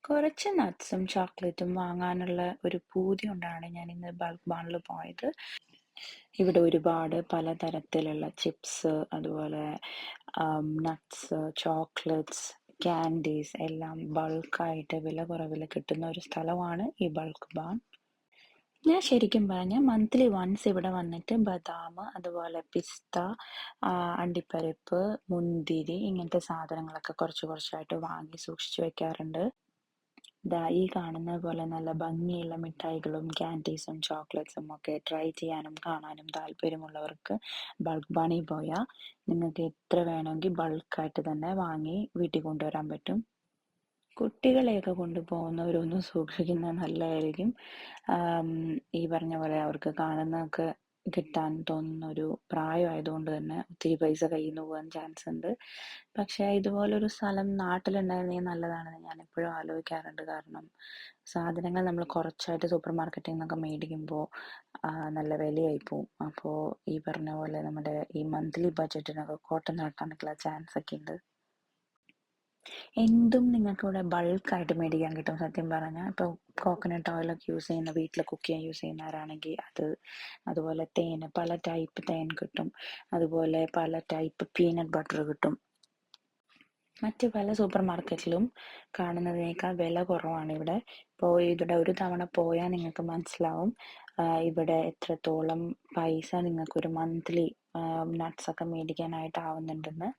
കുറച്ച് നട്ട്സും ചോക്ലേറ്റും വാങ്ങാനുള്ള ഒരു പൂതി കൊണ്ടാണ് ഞാനിന്ന് ബൾക്ക് ബാണിൽ പോയത്. ഇവിടെ ഒരുപാട് പലതരത്തിലുള്ള ചിപ്സ്, അതുപോലെ നട്ട്സ്, ചോക്ലേറ്റ്സ്, ക്യാൻഡീസ് എല്ലാം ബൾക്കായിട്ട് വില കുറവില് കിട്ടുന്ന ഒരു സ്ഥലമാണ് ഈ ബൾക്ക് ബാൺ. ഞാൻ ശരിക്കും പറഞ്ഞാൽ മന്ത്ലി വൺസ് ഇവിടെ വന്നിട്ട് ബദാം, അതുപോലെ പിസ്ത, അണ്ടിപ്പരിപ്പ്, മുന്തിരി ഇങ്ങനത്തെ സാധനങ്ങളൊക്കെ കുറച്ച് കുറച്ചായിട്ട് വാങ്ങി സൂക്ഷിച്ചു വെക്കാറുണ്ട്. ദാ ഈ കാണുന്നത് പോലെ നല്ല ഭംഗിയുള്ള മിഠായികളും ക്യാൻഡീസും ചോക്ലേറ്റ്സും ഒക്കെ ട്രൈ ചെയ്യാനും കാണാനും താല്പര്യമുള്ളവർക്ക് ബൾക്ക് ബാണിൽ പോയാൽ നിങ്ങൾക്ക് എത്ര വേണമെങ്കിൽ ബൾക്കായിട്ട് തന്നെ വാങ്ങി വീട്ടിൽ കൊണ്ടുവരാൻ പറ്റും. കുട്ടികളെയൊക്കെ കൊണ്ടുപോകുന്നവരൊന്ന് സൂക്ഷിക്കുന്നത് നല്ലതായിരിക്കും. ആം, ഈ പറഞ്ഞ പോലെ അവർക്ക് കാണുന്നതൊക്കെ കിട്ടാൻ തോന്നുന്ന ഒരു പ്രായമായതുകൊണ്ട് തന്നെ ഒത്തിരി പൈസ കയ്യിൽ നിന്ന് പോകാൻ ചാൻസ് ഉണ്ട്. പക്ഷേ ഇതുപോലൊരു സ്ഥലം നാട്ടിലുണ്ടായിരുന്നെങ്കിൽ നല്ലതാണെന്ന് ഞാൻ എപ്പോഴും ആലോചിക്കാറുണ്ട്. കാരണം സാധനങ്ങൾ നമ്മൾ കുറച്ചായിട്ട് സൂപ്പർ മാർക്കറ്റിൽ നിന്നൊക്കെ മേടിക്കുമ്പോൾ നല്ല വിലയായി പോവും. അപ്പോൾ ഈ പറഞ്ഞ പോലെ നമ്മുടെ ഈ മന്ത്ലി ബഡ്ജറ്റിനൊക്കെ കോട്ടം തട്ടാനൊക്കെയുള്ള ചാൻസ് ഒക്കെ ഉണ്ട്. എന്തും നിങ്ങൾക്കിവിടെ ബൾക്കായിട്ട് മേടിക്കാൻ കിട്ടും സത്യം പറഞ്ഞാൽ. ഇപ്പോൾ കോക്കനട്ട് ഓയിലൊക്കെ യൂസ് ചെയ്യുന്ന വീട്ടിൽ കുക്ക് ചെയ്യാൻ യൂസ് ചെയ്യുന്നവരാണെങ്കിൽ അത്, അതുപോലെ തേൻ, പല ടൈപ്പ് തേൻ കിട്ടും. അതുപോലെ പല ടൈപ്പ് പീനട്ട് ബട്ടർ കിട്ടും. മറ്റ് പല സൂപ്പർ മാർക്കറ്റിലും കാണുന്നതിനേക്കാൾ വില കുറവാണ് ഇവിടെ. ഇപ്പോൾ ഇവിടെ ഒരു തവണ പോയാൽ നിങ്ങൾക്ക് മനസ്സിലാവും ഇവിടെ എത്രത്തോളം പൈസ നിങ്ങൾക്കൊരു മന്ത്ലി നട്ട്സൊക്കെ മേടിക്കാനായിട്ട് ആവുന്നുണ്ടെന്ന്.